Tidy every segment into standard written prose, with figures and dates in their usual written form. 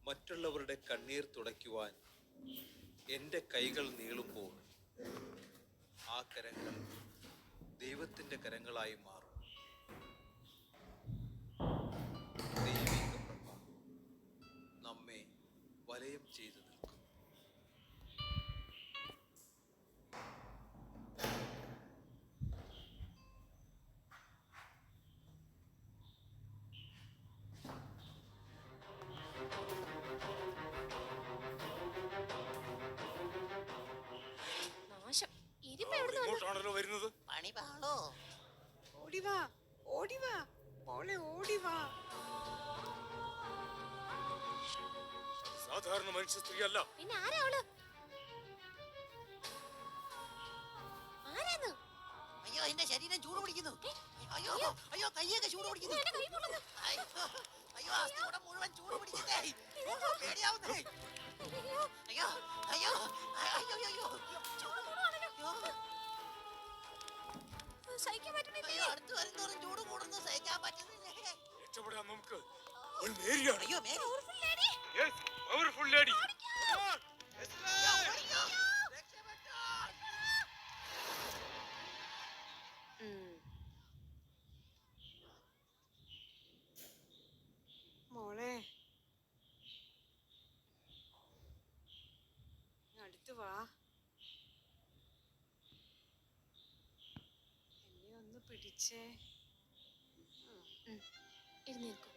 മറ്റുള്ളവരുടെ കണ്ണീർ തുടയ്ക്കുവാൻ എൻ്റെ കൈകൾ നീളുമ്പോൾ ആ കരങ്ങൾ ദൈവത്തിൻ്റെ കരങ്ങളായി മാറും. ദൈവിക പ്രഭ നമ്മെ വലയം ചെയ്തു നിൽക്കും. വരുന്നത് പണി പാളോ. ഓടിവാ ഓടിവാ മോളെ ഓടിവാ. സാധാരണ മനുഷ്യ സ്ത്രീ അല്ല. പിന്നെ ആരാ അവള്? ആരാന്ന്? അയ്യോ എന്റെ ശരീരം ചൂട് പിടിക്കുന്നു. അയ്യോ അയ്യോ കയ്യൊക്കെ ചൂട് പിടിക്കുന്നു. അയ്യോ അസ്ഥികൂടം മുഴുവൻ ചൂട് പിടിക്കുന്നേ. പേടിയാവുന്നേ. അയ്യോ അയ്യോ അയ്യോ അയ്യോ സഹിക്കാൻ പറ്റുന്നില്ല. അടുത്ത് വരുന്നോറും ചൂട് കൂടുന്നു. സഹിക്കാൻ പറ്റുന്നില്ല. രക്ഷപ്പെടാൻ നമുക്ക് ഒരു മേരിയാണ്. അയ്യോ Mary. Powerful lady. Yes powerful lady. മോളെ അടുത്ത് വാ. എന്നെ ഒന്ന് പിടിച്ചേ. ഇരുന്നേൽക്കൂ.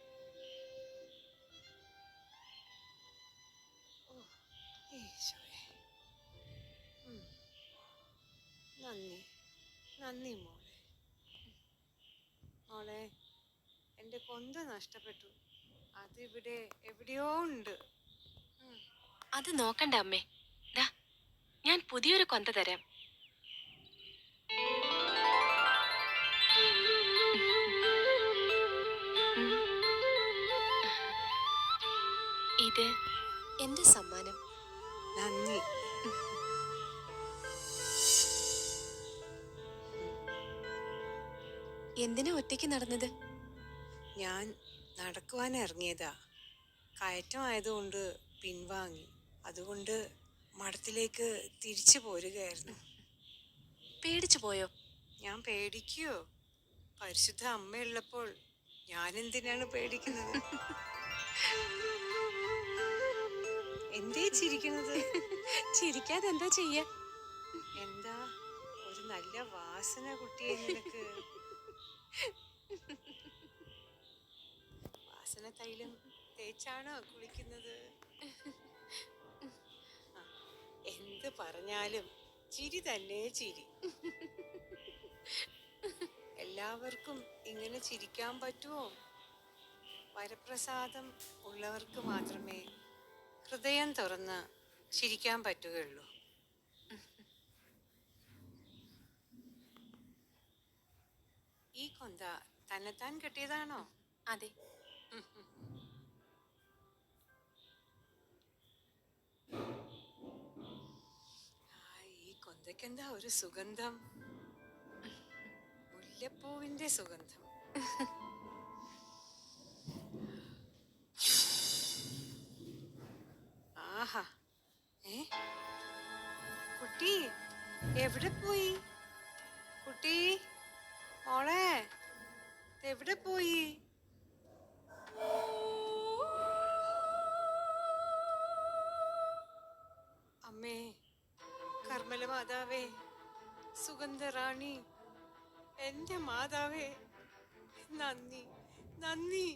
ഓ ഈശോയെ. നന്ദി നന്ദി മോളെ. മോളെ എൻ്റെ കൊന്ത നഷ്ടപ്പെട്ടു. അതിവിടെ എവിടെയോ ഉണ്ട്. അത് നോക്കണ്ട അമ്മേ. ദാ ഞാൻ പുതിയൊരു കൊന്ത തരാം. ഇത് എന്റെ സമ്മാനം. നന്ദി. എന്തിനാ ഒറ്റയ്ക്ക് നടന്നത്? ഞാൻ നടക്കുവാൻ ഇറങ്ങിയതാ. കയറ്റമായതുകൊണ്ട് പിൻവാങ്ങി. അതുകൊണ്ട് മഠത്തിലേക്ക് തിരിച്ചു പോരുകയായിരുന്നു. പേടിച്ചു പോയോ? ഞാൻ പേടിക്കുകയോ? പരിശുദ്ധ അമ്മയുള്ളപ്പോൾ ഞാൻ എന്തിനാണ് പേടിക്കുന്നത്? എന്തേ ചിരിക്കുന്നത്? ചിരിക്കാതെ എന്താ ചെയ്യാ? എന്താ ഒരു നല്ല വാസന കുട്ടിയെ നിനക്ക്. വാസന തൈലം തേച്ചാണോ കുളിക്കുന്നത്? എന്ത് പറഞ്ഞാലും ചിരി തന്നെ ചിരി. എല്ലാവർക്കും ഇങ്ങനെ ചിരിക്കാൻ പറ്റുമോ? വരപ്രസാദം ഉള്ളവർക്ക് മാത്രമേ ഹൃദയം തുറന്ന് ചിരിക്കാൻ പറ്റുകയുള്ളൂ. ഈ കൊന്ത തന്നെത്താൻ കെട്ടിയതാണോ? അതെ. ഈ കൊന്തക്കെന്താ ഒരു സുഗന്ധം. മുല്ലപ്പൂവിന്റെ സുഗന്ധം. ആഹാ. കുട്ടി എവിടെ പോയി? കുട്ടി മോളെ എവിടെ പോയി? അമ്മേ കർമ്മല മാതാവേ, സുഗന്ധറാണി, എന്റെ മാതാവേ, നന്ദി നന്ദി.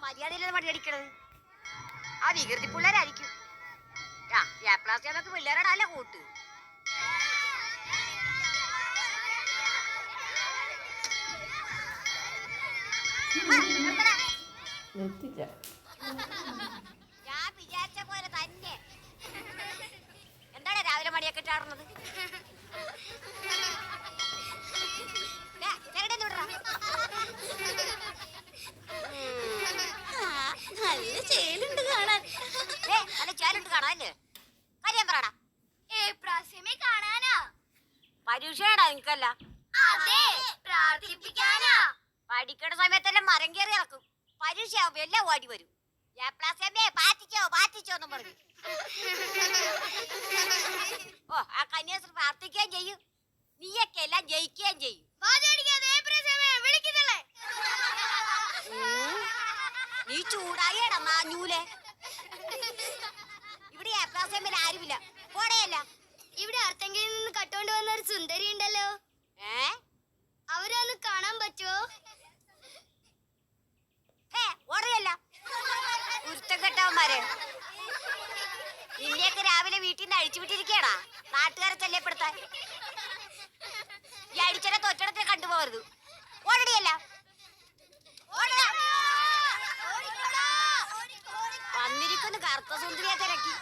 മര്യാദയില്ലാതെ മടിയടിക്കണത് ആ വികൃതി പിള്ളേരായിരിക്കും. പ്ലാസ്റ്റിക് പിള്ളേരാണ് അല്ല കൂട്ട്. ചേലുണ്ട് കാണാൻ. അല്ല ചേലുണ്ട് കാണാല്ലേ? കാര്യം പറയടാ. പ്രാസ്യമേ കാണാനാ. പരീക്ഷയാടാ നിനക്കല്ല. അതെ, പ്രാർത്ഥിപ്പിക്കാനാ. പഠിക്കണ സമയത്തെല്ലാം മരം കയറി ഇറക്കും. പരീക്ഷയാവുമ്പോ എല്ലാം ഓടി വരും. പാറ്റിച്ചോ പാറ്റിച്ചോന്നും പറഞ്ഞു. ഓ ആ കന്യാസ്ത്രീ പ്രാർത്ഥിക്കുകയും ചെയ്യും, നീയൊക്കെ എല്ലാം ജയിക്കുകയും ചെയ്യും. നീ ചൂടായിടാ മാഞ്ഞൂലെ. ഇവിടെ ഏപ്രാസമ്മയിൽ ആരുമില്ല, പോടെയല്ല. ഇവിടെ അർത്തങ്കിൽ നിന്ന് കട്ടോണ്ട് വന്ന ഒരു സുന്ദരി ഉണ്ടല്ലോ, അവരൊന്ന് കാണാൻ പറ്റുമോ? ഓടയല്ല ഉരുത്തം കെട്ടവന്മാരെ. നിന്നെയൊക്കെ രാവിലെ വീട്ടിൽ നിന്ന് അഴിച്ചു വിട്ടിരിക്കടാ നാട്ടുകാരെ ശല്യപ്പെടുത്താൻ. ഈ അടിച്ചനെ തൊറ്റടത്തെ കണ്ടുപോകരുത്. ഓടടിയല്ല വന്നിരിക്കുന്നു കറുത്ത സുന്ദരിയെ തിരക്കി.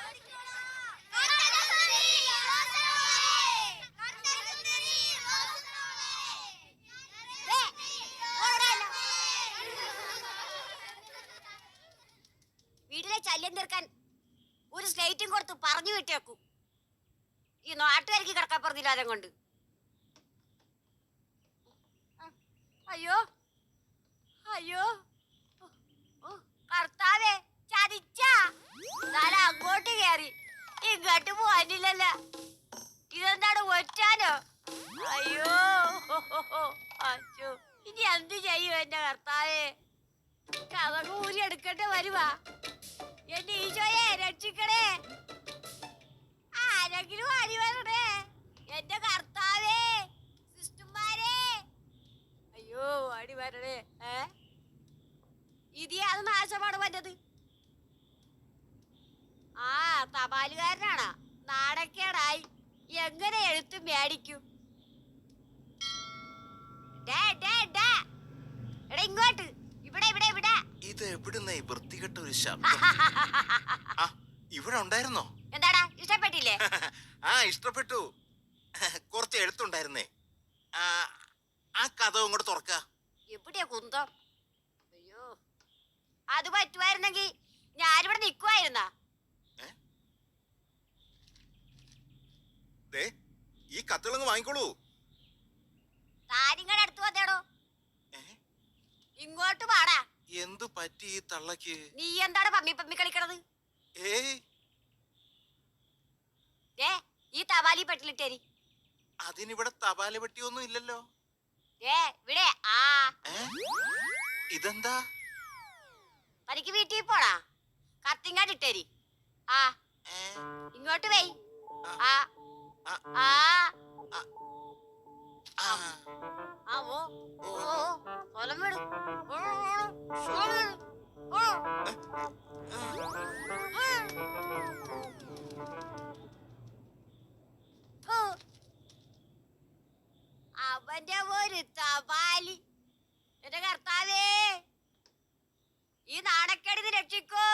വീട്ടിലെ ശല്യം തീർക്കാൻ ഒരു സ്ലേറ്റും കൊടുത്ത് പറഞ്ഞു വിട്ടേക്കൂ. ഈ നാട്ടുകാർക്ക് കിടക്കാൻ പറഞ്ഞില്ലാരം കൊണ്ട്. അയ്യോ അയ്യോ കർത്താവേ, ചതിച്ച തല അങ്ങോട്ട് കയറി ഇങ്ങോട്ട് പോവാനില്ലല്ല. ഇതെന്താണ് ഒറ്റാനോ? അയ്യോ അച്ഛോ, ഇനി എന്ത് ചെയ്യും എന്റെ കർത്താവേ? കഥ ഊരി എടുക്കേണ്ട വരുവാ. എന്റെ ഈശോയെ രക്ഷിക്കണേ, ആരെങ്കിലും അടി വരണേ എന്റെ കർത്താവേ. സിസ്റ്റർമാരെ അയ്യോ അടി വരണേ. ഇതിയാണ് നാശമാണ് പറ്റത്. ആ തപാലുകാരനാണ് നാടക്കേടായി. എങ്ങനെ എഴുത്ത് മേടിക്കും? എടാ ഇങ്ങോട്ട്, ഇവിടെ ഇവിടെ ഇവിടെ. ഇത് എവിടുന്ന വൃത്തികെട്ട ഒരു ശബ്ദം? ഇവിടെ ഉണ്ടായിരുന്നോ? എന്താടാ ഇഷ്ടപ്പെട്ടില്ലേ? ആ ഇഷ്ടപ്പെട്ടു. കുറച്ച് എഴുത്തുണ്ടായിരുന്നേ. ആ കഥ ഇങ്ങോട്ട് തുറക്ക. എവിടെയാ കുന്തം? അയ്യോ, അത് പറ്റുമായിരുന്നെങ്കിൽ ഞാനിവിടെ നിക്കുവായിരുന്നാ. ഈ കത്തുകളങ്ങ് വാങ്ങിക്കോളൂ. താനിങ്ങളുടെ അടുത്ത് വന്നേടോ. ഇങ്ങോട്ട് പാടാ. എന്തു പറ്റി ഈ തള്ളക്ക്? നീ എന്താണ് പമ്മി പമ്മി കളിക്കണത്? ഈ തപാലി പെട്ടിലിട്ടേരി. അതിനിവിടെ തപാല പെട്ടിയൊന്നും ഇല്ലല്ലോ. ഇവിടെ ആ ഇതെന്താ? തനിക്ക് വീട്ടിൽ പോടാ, കത്തിങ്ങാട്ടിട്ടേരി. ആ ഇങ്ങോട്ട് വൈ. ആ ആ ഓ ഓ കൊലം വിട്. അവന്റെ ഒരു തപാലി. എന്റെ കർത്താവേ, ഈ നാണക്കേടിന് രക്ഷിക്കോ.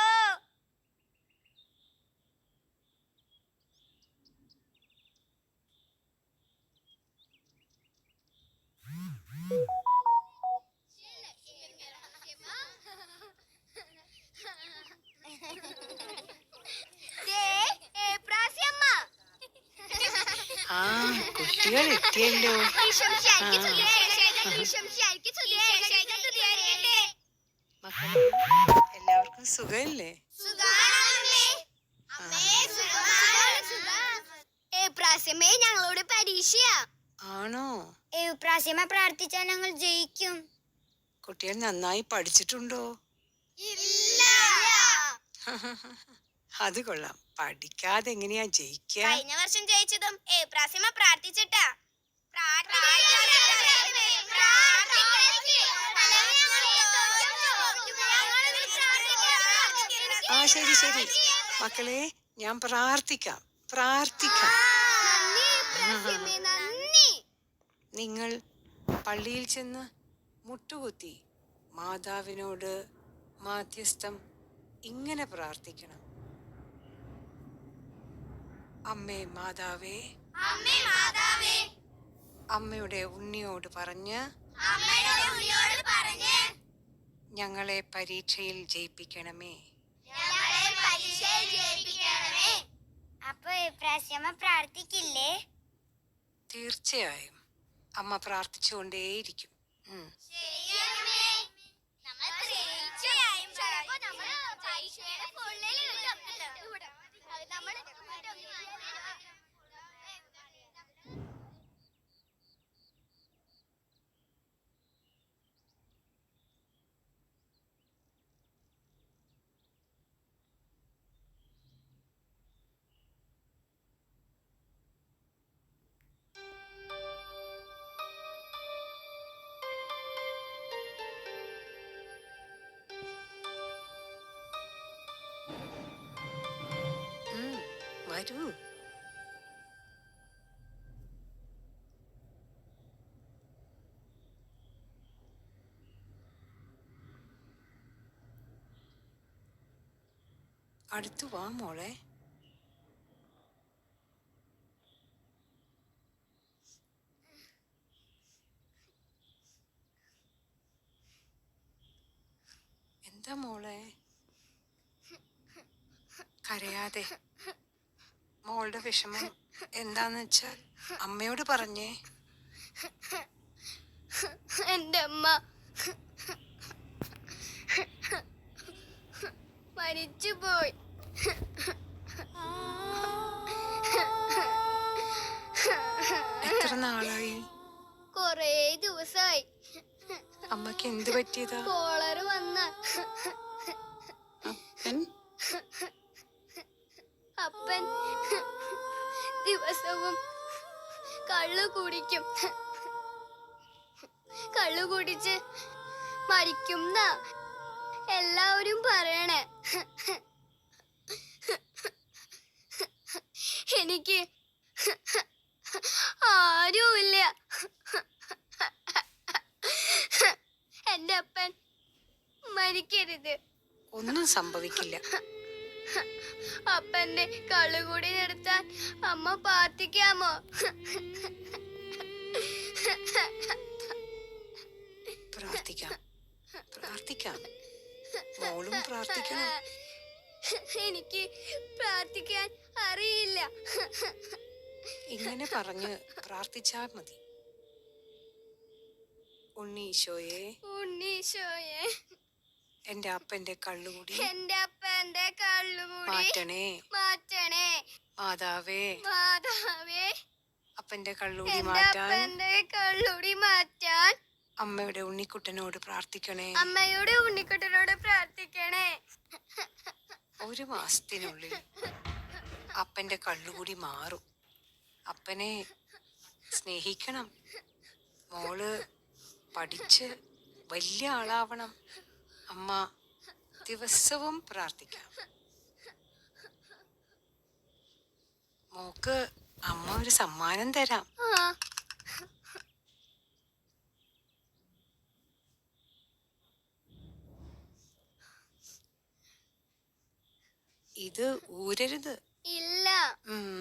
ആ കുട്ടികൾ എത്തിയല്ലോ. മക്കളെ എല്ലാവർക്കും സുഖല്ലേ? പ്രാസ്യമേ ഞങ്ങളോട് പരീക്ഷയാ. ആണോ? പ്രാസ്യമ പ്രാർത്ഥിച്ചാൽ ഞങ്ങൾ ജയിക്കും. കുട്ടികൾ നന്നായി പഠിച്ചിട്ടുണ്ടോ? ഇല്ല. അത് കൊള്ളാം. പഠിക്കാതെ എങ്ങനെയാ ജയിക്കുക? കഴിഞ്ഞ വർഷം ജയിച്ചതും പ്രാസ്യമ പ്രാർത്ഥിച്ചിട്ടാ. ആ ശരി ശരി മക്കളെ, ഞാൻ പ്രാർത്ഥിക്കാം. നിങ്ങൾ പള്ളിയിൽ ചെന്ന് മുട്ടുകുത്തി മാതാവിനോട് മാധ്യസ്ഥം ഇങ്ങനെ പ്രാർത്ഥിക്കണം. അമ്മേ മാതാവേ, അമ്മയുടെ ഉണ്ണിയോട് പറഞ്ഞ് ഞങ്ങളെ പരീക്ഷയിൽ ജയിപ്പിക്കണമേ. അപ്പൊ ഇപ്രാവശ്യം പ്രാർത്ഥിക്കില്ലേ? തീർച്ചയായും അമ്മ പ്രാർത്ഥിച്ചുകൊണ്ടേയിരിക്കും. വരൂ. അടുത്തു വാ മോളെ. എന്താ മോളെ? കരയാതെ. മോളുടെ വിഷമം എന്താന്ന് വെച്ചാൽ അമ്മയോട് പറഞ്ഞേ. എന്റെ അമ്മ മരിച്ചുപോയി. എത്ര നാളായി? കൊറേ ദിവസായി. അമ്മക്ക് എന്ത് പറ്റിയതാ? കോളറ് വന്ന അപ്പൻ അപ്പൻ ദിവസവും കള്ളു കുടിക്കും. കള്ളു കുടിച്ച് മരിക്കുന്ന എല്ലാവരും പറയണേ. എനിക്ക് ആരുമില്ല. എന്റെ അപ്പൻ മരിക്കരുത്. ഒന്നും സംഭവിക്കില്ല. അപ്പന്റെ കള്ളുകൂടി നിർത്താൻ അമ്മ പ്രാർത്ഥിക്കാമോ? പ്രാർത്ഥിക്കാം, പ്രാർത്ഥിക്കാം. മോളും പ്രാർത്ഥിക്കണം. എനിക്ക് പ്രാർത്ഥിക്കാൻ അറിയില്ല. ഇങ്ങനെ പറഞ്ഞ് പ്രാർത്ഥിച്ചാൽ മതി. ഉണ്ണീശോയെ, ഉണ്ണീശോയെ, എന്റെ അപ്പന്റെ കള്ളുകൂടി എന്റെ അപ്പന്റെ കള്ളുകൂടി മാറ്റണേ. മാറ്റണേ. മാതാവേ, മാതാവേ, അപ്പന്റെ കള്ളുകൂടി എന്റെ മാറ്റാൻ അപ്പന്റെ കള്ളുകൂടി മാറ്റാൻ അമ്മയുടെ ഉണ്ണിക്കുട്ടനോട് പ്രാർത്ഥിക്കണേ. അമ്മയുടെ ഉണ്ണിക്കുട്ടനോട് പ്രാർത്ഥിക്കണേ. 1 മാസത്തിനുള്ളിൽ അപ്പന്റെ കള്ളുകൂടി മാറും. അപ്പനെ സ്നേഹിക്കണം. മോള് പഠിച്ച് വലിയ ആളാവണം. അമ്മ ദിവസവും പ്രാർത്ഥിക്കാം. മോക്ക് അമ്മ ഒരു സമ്മാനം തരാം. ആ, ഇത് ഊരരുത്. ഇല്ല. ഉം.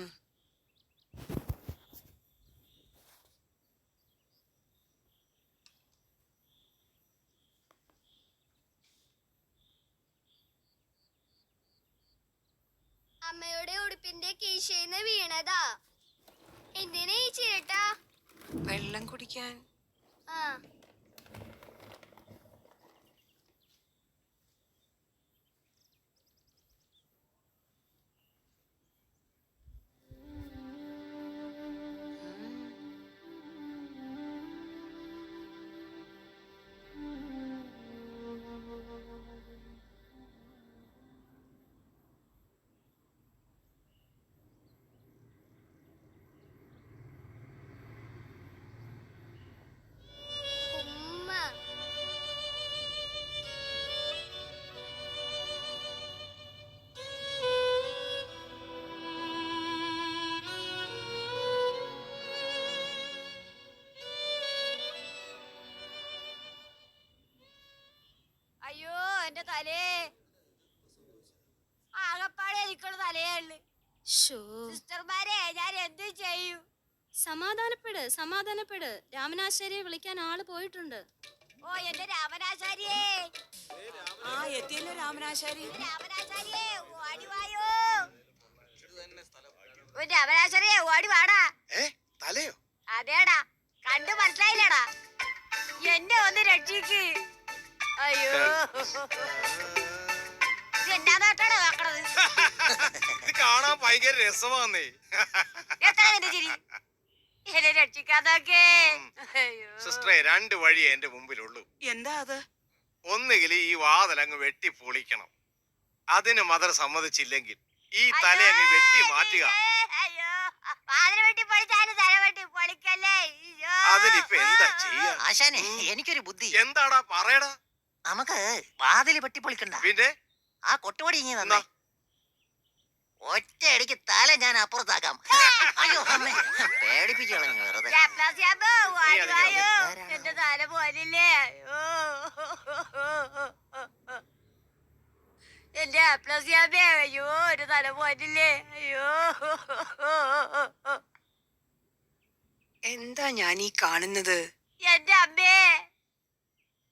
അമ്മയുടെ ഉടുപ്പിന്റെ കീശയിന്ന് വീണതാ. എന്തിനാ ഈ ചിരട്ടാ? വെള്ളം കുടിക്കാൻ. ആ, ഉമ്മ. അയ്യോ എന്റെ തലേ ആകപ്പാടെ എനിക്കുള്ള തലയുള്ളു. സിസ്റ്റർമാരെ ഞാൻ എന്ത് ചെയ്യും? സമാധാനപ്പെട്, സമാധാനപ്പെട്. രാമനാശാരിയെ വിളിക്കാൻ ആള് പോയിട്ടുണ്ട്. ഓ എന്റെ രാമനാചാര്യേ, ആ എത്തിയല്ലോ രാമനാശാരി. രാമനാചാരിയെ ഓടി വായോ. രാമനാചാരിയെ ഓടി വാടാ. തലയോ? അതേടാ, കണ്ടു മനസ്സിലായില്ലടാ. എന്നെ ഒന്ന് രക്ഷിക്ക്. അയ്യോ, എന്നാ നോട്ടാണ് നോക്കണത്? ഇത് കാണാൻ ഭയങ്കര രസമാന്നേ. എത്ര നിന്റെ ചിരി? എന്നെ രക്ഷിക്കാൻ നോക്കേ. അയ്യോ സിസ്റ്ററെ, 2 വഴിയേ എന്റെ മുമ്പിലുള്ളൂ. എന്താ അത്? ഒന്നുകിൽ ഈ വാതിലങ്ങ് വെട്ടി പൊളിക്കണം. അതിന് മദർ സമ്മതിച്ചില്ലെങ്കിൽ ഈ തല അങ്ങ് വെട്ടി മാറ്റുക. അയ്യോ, വാതിൽ വെട്ടി പൊളിച്ചാലും തല വെട്ടി പൊളിക്കല്ലേ. അയ്യോ. അതിനിപ്പോ എന്താ ചെയ്യാ? ആശാനെ, എനിക്കൊരു ബുദ്ധി. എന്താടാ പറയടാ. നമുക്ക് വാതില് വെട്ടിപ്പൊളിക്കണ്ട, പിന്നെ ആ കൊട്ടുപടി ഇങ്ങനെ തന്നെ ഒറ്റയടിക്ക് തല ഞാൻ അപ്പുറത്താക്കാം. അയ്യോ അമ്മേ, പേടിപ്പിച്ചു കളഞ്ഞു വെറുതെ. ലാപ്ലാസിയാമ്മ, ഓടി വായോ. എന്റെ തല പോലില്ലേ. അയ്യോ, എന്റെ ലാപ്ലാസിയാമ്മേ. അയ്യോ, ഒരു തല പോലില്ലേ. അയ്യോ, എന്താ ഞാൻ ഈ കാണുന്നത്? എന്റെ അമ്മേ.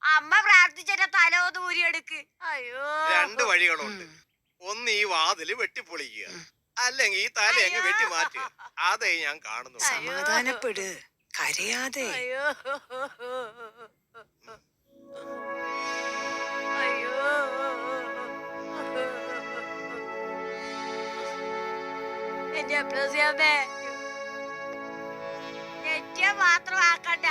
അമ്മ പ്രാർത്ഥിച്ചെന്റെ തല ഒന്ന് ഊരിയെടുക്ക്. അയ്യോ, 2 വഴികളുണ്ട്. ഒന്ന് ഈ വാതില് വെട്ടിപ്പൊളിക്കുക, അല്ലെങ്കിൽ ഈ തല അങ്ങ് വെട്ടി മാറ്റുക. അതേ ഞാൻ കാണുന്നു. സമാധാനപ്പെട്, കരയാതെ. അയ്യോ, അയ്യോ, എന്റെ ലാപ്ലാസിയാമ്മേ. നെറ്റിയെ മാത്രം ആക്കണ്ട.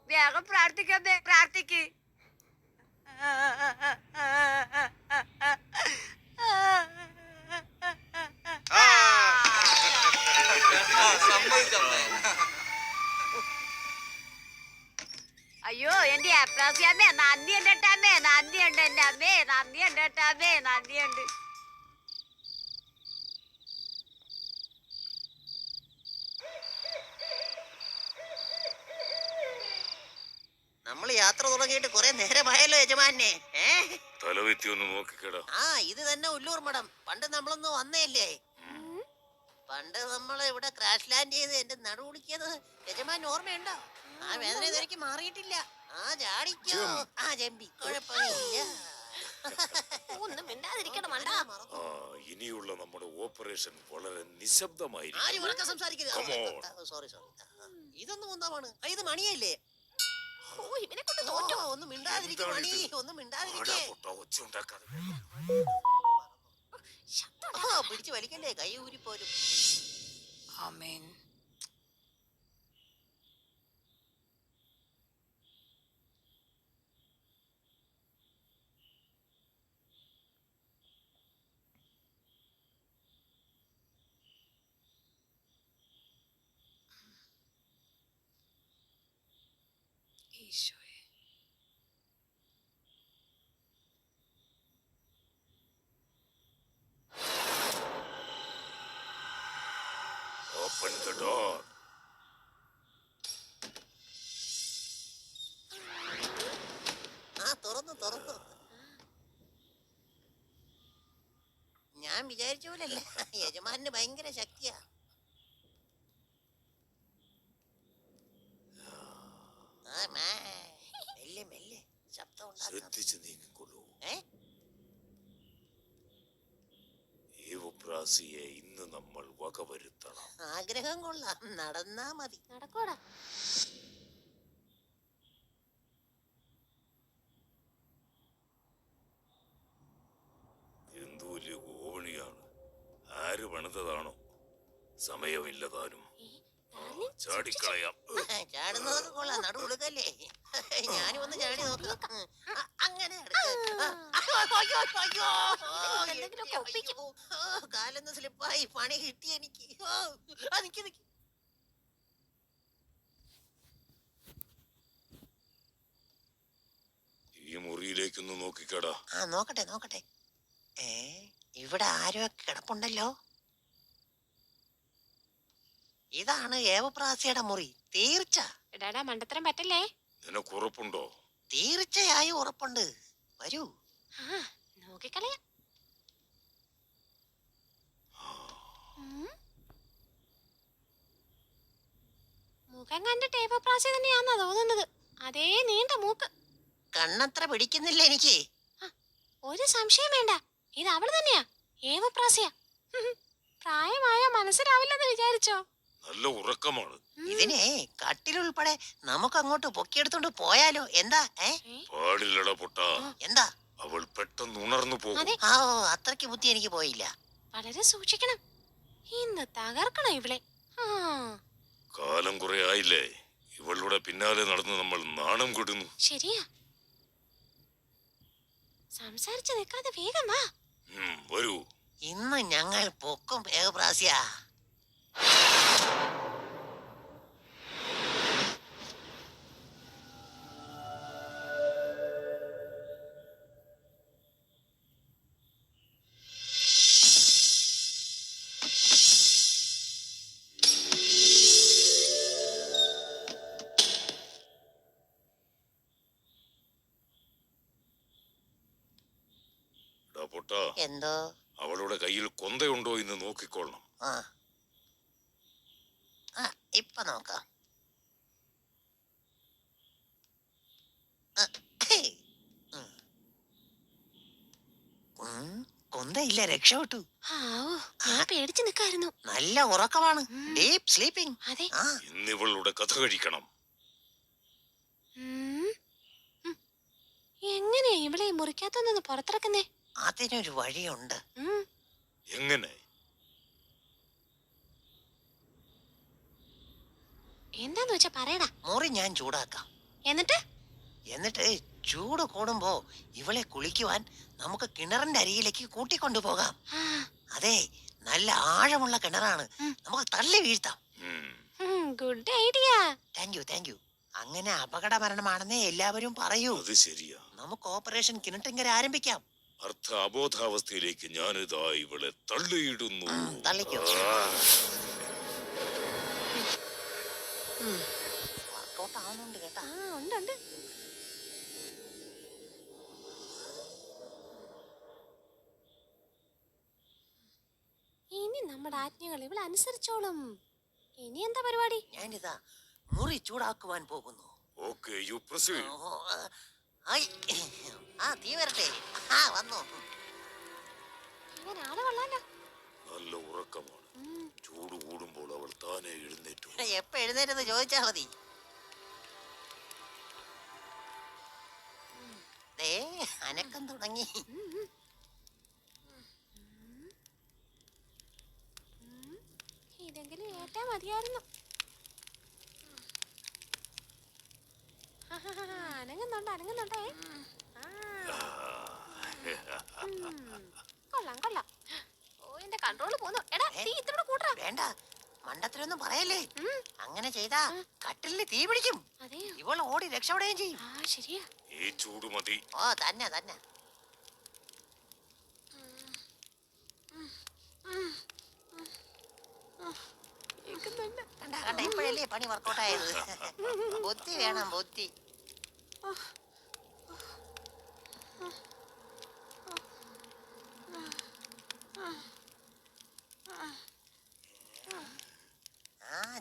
വേഗം പ്രാർത്ഥിക്കമ്മേ, പ്രാർത്ഥിക്ക്. ആ. അയ്യോ, എന്റെ അപ്രാസിയമ്മേ, നന്ദിയുണ്ട് കേട്ടമ്മേ, നന്ദിയുണ്ട് എന്റെ അമ്മേ, നന്ദിയുണ്ട് കേട്ടമ്മേ, നന്ദിയുണ്ട്. നമ്മൾ യാത്ര തുടങ്ങിയിട്ട് കുറെ നേരമായല്ലോ യജമാനെ. തലവെത്തി ഒന്ന് നോക്കിക്കടാ. ആ, ഇത് തന്നെ ഉല്ലൂർ മഠം. പണ്ട് നമ്മളൊന്ന് വന്നേല്ലേ? പണ്ട് നമ്മൾ ഇവിടെ ക്രാഷ് ലാൻഡ് ചെയ്ത് എന്റെ നടു കുളിക്കിയത് യജമാൻ ഓർമ്മയുണ്ടോ? ആ വേദന ഇതുവരെയ്ക്ക് മാറിയിട്ടില്ല. ആ ജാടിക്കോ, ആ ജമ്പി, കുഴപ്പമില്ല. ഒന്നും മിണ്ടാതിരിക്കണം മണ്ടാ. ആ, ഇനിയുള്ള നമ്മുടെ ഓപ്പറേഷൻ വളരെ നിശബ്ദമായിരിക്കും. ആരും ഉറക്കെ സംസാരിക്കരുത്. Come on. Sorry sorry. ഇതൊന്നും ഒന്നാമാണ്. ഇത് മണിയല്ലേ? ഓ, ഇവനെ കൊണ്ട് തോറ്റു. ഒന്ന് മിണ്ടാതിരിക്കും മണി, ഒന്ന് മിണ്ടാതിരിക്കേ. ഒച്ച ഉണ്ടാക്കാതെ. പിടിച്ചു വലിക്കണ്ടേ, കൈ ഊരിപ്പോരും. ആമേൻ. ഈശോയെ. Open the door. ആ, തുറന്നു തുറന്നു. ഞാൻ വിചാരിച്ച പോലല്ല, യജമാനന് ഭയങ്കര ശക്തിയാ. മെല്ലെ മെല്ലെ ശബ്ദം ശ്രദ്ധിച്ചു നീങ്ങിക്കൊള്ളൂ. ഏ ഏവപ്രാസിയെ ഇന്ന് നമ്മൾ വകവരുത്തണം. ആഗ്രഹം കൊള്ളാം, നടന്നാ മതി. നടക്കൂടാ. എന്തു വലിയ ഗോവണിയാണ്. ആര് പണിതതാണോ? സമയമില്ലതാനും. ചാടിക്കളയാം. ചാടുന്നതൊക്കെ കൊള്ളാം, നടു കൊടുക്കല്ലേ? ഞാനും ഒന്ന് ചാടി നോക്കാം. അങ്ങനെ കാലൊന്ന് സ്ലിപ്പായി, പണി കിട്ടി എനിക്ക്. നിക്ക് ഈ മുറിയിലേക്കൊന്ന് നോക്കിക്കടാ. ആ, നോക്കട്ടെ നോക്കട്ടെ. ഇവിടെ ആരൊക്കെ കിടപ്പുണ്ടല്ലോ. ഇതാണ് ഏവപ്രാസിയുടെ മുറി. തീർച്ച. എടാടാ, മണ്ടത്തരം പറ്റല്ലേ. നിനക്ക് ഉറപ്പുണ്ടോ? തീർച്ചയായും ഉറപ്പുണ്ട്. വരൂ. ആ, നോക്കിക്കളയാം. മുഖം കണ്ടിട്ട് ഏവപ്രാസി തന്നെയാന്നാ തോന്നുന്നത്. അതേ നീണ്ട മൂക്ക്. കണ്ണത്ര പിടിക്കുന്നില്ല എനിക്ക്. ഒരു സംശയം വേണ്ട, ഇത് അവള് തന്നെയാ, ഏവപ്രാസിയാ. പ്രായമായ മനസ്സിലാവില്ലെന്ന് വിചാരിച്ചോ? നല്ല ഉറക്കമാണ്. ഇതിനെ കട്ടിലുൾപ്പെടെ നമുക്ക് അങ്ങോട്ട് പൊക്കിയെടുത്തോണ്ട് പോയാലോ? എന്താ പാടില്ലട പൊട്ട. എന്താ? അവൾ പെട്ടെന്ന് ഉണർന്നു പോകും. ആ അത്രയ്ക്ക് ബുദ്ധി എനിക്ക് പോയില്ല. വളരെ സൂക്ഷിക്കണം, ഇന്ന് തകർക്കണം ഇവളെ. കാലം കുറെ ആയില്ലേ ഇവളുടെ പിന്നാലെ നടന്ന് നമ്മൾ നാണം കെടുന്നു. ശരിയാ, സംസാരിച്ചു നിൽക്കാതെ വേഗം വാ. വരൂ. ഇന്ന് ഞങ്ങൾ പൊക്കും ഏകപ്രാസ്യ. പൊട്ട, എന്തോ? അവളുടെ കയ്യിൽ കൊന്തയുണ്ടോ എന്ന് നോക്കിക്കൊള്ളണം. ഇപ്പൊ നോക്കാം. കൊന്തയില്ല, രക്ഷപ്പെട്ടു. ഞാൻ പേടിച്ചു നിൽക്കായിരുന്നു. നല്ല ഉറക്കമാണ്, ഡീപ് സ്ലീപ്പിംഗ്. അതെ, ഇന്നിവളുടെ കഥ കഴിക്കണം. എങ്ങനെയാ ഇവളെ മുറിക്കാത്തൊന്ന് പുറത്തിറക്കുന്നേ? അതിനൊരു വഴിയുണ്ട്. എങ്ങനെ? എന്താന്ന് വെച്ചാ പറയടാ. മുറി ഞാൻ ചൂടാക്കാം. എന്നിട്ട് ചൂട് കൂടുമ്പോ ഇവളെ കുളിക്കുവാൻ നമുക്ക് കിണറിന്റെ അരികിലേക്ക് കൂട്ടിക്കൊണ്ടുപോകാം. അതെ, നല്ല ആഴമുള്ള കിണറാണ്, നമുക്ക് തള്ളി വീഴ്ത്താം. Good idea. Thank you. അങ്ങനെ അപകട മരണമാണെന്നേ എല്ലാവരും പറയൂ. അത് ശരിയാ. നമുക്ക് ഓപ്പറേഷൻ കിണറ്റിങ്കര ആരംഭിക്കാം. അർത്ഥ അബോധാവസ്ഥയിലേക്ക് ഞാനിതാ ഇവളെ തള്ളിയിടുന്നു. തള്ളിക്കോ. വർക്കൗട്ട് ആവുന്നുണ്ട് കേട്ടാ. ഉണ്ട്. ഇനി നമ്മുടെ ആജ്ഞകൾ ഇവൾ അനുസരിച്ചോളും. ഇനി എന്താ പരിപാടി? ഞാനിതാ മുറി ചൂടാക്കുവാൻ പോകുന്നു. Okay, you proceed. തീ വരട്ടെ. വന്നു. ഇവൻ ആള് കൊള്ളാലോ. നല്ല ഉറക്കമാണ്. ചൂട് കൂടുമ്പോൾ അവൾ താനെ എഴുന്നേറ്റു. എപ്പ എഴുന്നേറ്റെന്ന് ചോദിച്ചാ മതി. അനക്കം തുടങ്ങി. ഇതെങ്കിലും ഏറ്റാ മതിയായിരുന്നു. അനങ്ങുന്നുണ്ടേ. കൊള്ളാം. ഓ, എന്റെ കൺട്രോള് പോന്നു. എടാ, തീ ഇത്ര കൂട്ടാ. വേണ്ട, മണ്ടത്തിലൊന്നും പറയല്ലേ. അങ്ങനെ ചെയ്താ കട്ടിലിന് തീ പിടിക്കും. ഇവൾ ഓടി രക്ഷപ്പെടുകയും ചെയ്യും. ശരിയാ. ഈ ചൂട് മതി. തന്നെ. കണ്ട, ഇപ്പോഴല്ലേ പണി വർക്കൗട്ടായത്. ബുദ്ധി വേണം, ബുദ്ധി.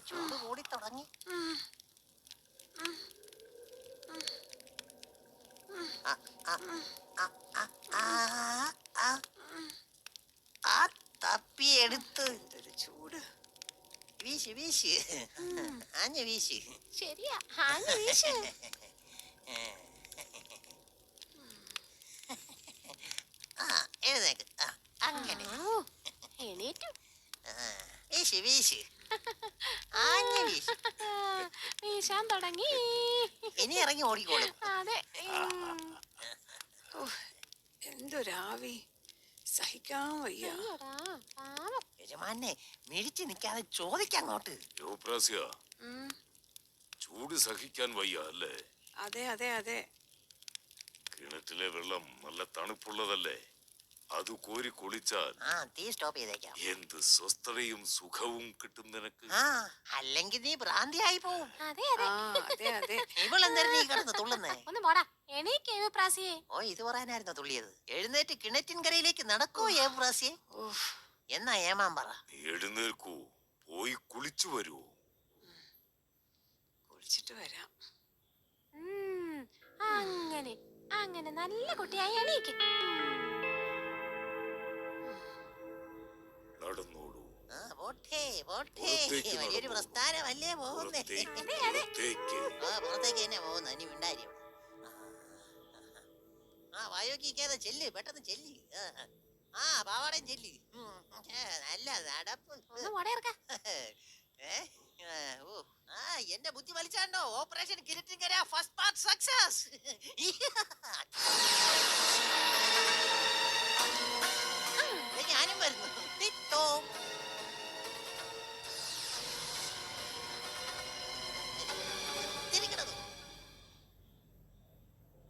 ചൂട് കൂടി തുടങ്ങി. തപ്പിയെടുത്ത് ചൂട് വീശ്. ആഞ്ഞ വീശ്. ശരിയാ, ആഞ്ഞ വീശ്. എഴുന്നേക്ക്. അങ്ങനെ എണീറ്റു. വീശ്. ആഞ്ഞ വീശ്. വീശാൻ തുടങ്ങി. ഇനി ഇറങ്ങി ഓടിക്കോളും. അതെ. എന്തൊരാവി, സഹിക്കാൻ വയ്യ. യജമാനെ മിഴിച്ചു നിൽക്കാതെ ചോദിക്കങ്ങോട്ട്. യോപ്രാസ്യ, ചൂട് സഹിക്കാൻ വയ്യ അല്ലേ? അതെ. കിണറ്റിലെ വെള്ളം നല്ല തണുപ്പുള്ളതല്ലേ? അത് കോരി കുളിച്ചാൽ തീ സ്റ്റോപ്പ് ചെയ്തേക്കാം. എന്ത് സ്വസ്ഥതയും സുഖവും കിട്ടും നിനക്ക്. അല്ലെങ്കിൽ നീ ഭ്രാന്തിയായി പോവും. അതെ. ഇവളെന്തായാലും നീ കിടന്ന് തുള്ളുന്നേ. ഒന്ന് പോടാ, എണീക്ക് ഏവപ്രാസിയെ. ഇത് പറയാനായിരുന്നു തുള്ളിയത്. എഴുന്നേറ്റ് കിണറ്റിൻകരയിലേക്ക് നടക്കൂ ഏവപ്രാസിയെ. എന്നാ ഏമാൻ പറ. നീ എഴുന്നേൽക്കൂ, പോയി കുളിച്ചു വരൂ. കുളിച്ചിട്ട് വരാം. അങ്ങനെ അങ്ങനെ നല്ല കുട്ടിയായി എണീക്ക്. നടന്നോളൂ. ആ, പോട്ടെ പോട്ടെ പുറത്തേക്ക് വലിയൊരു നടന്നോളൂ. പ്രസ്ഥാനമല്ലേ പോകുന്നേ. പുറത്തേക്ക്. പുറത്തേക്ക് തന്നെ പോകുന്നു. ഇനി മിണ്ടാരി ഇവിടെ. വായോക്കിക്കാതെ ചെല്ല്, പെട്ടെന്ന് ചെല്ല്. പാവാടയും ചെല്ല്. നല്ല നടപ്പ്. ഒന്ന് വടയിറക്ക. എന്റെ ബുദ്ധി വലിച്ചാണ്ടോ? ഓപ്പറേഷൻ കിരീട്ടിങ്കര ഫസ്റ്റ് പാർട്ട് സക്സസ്.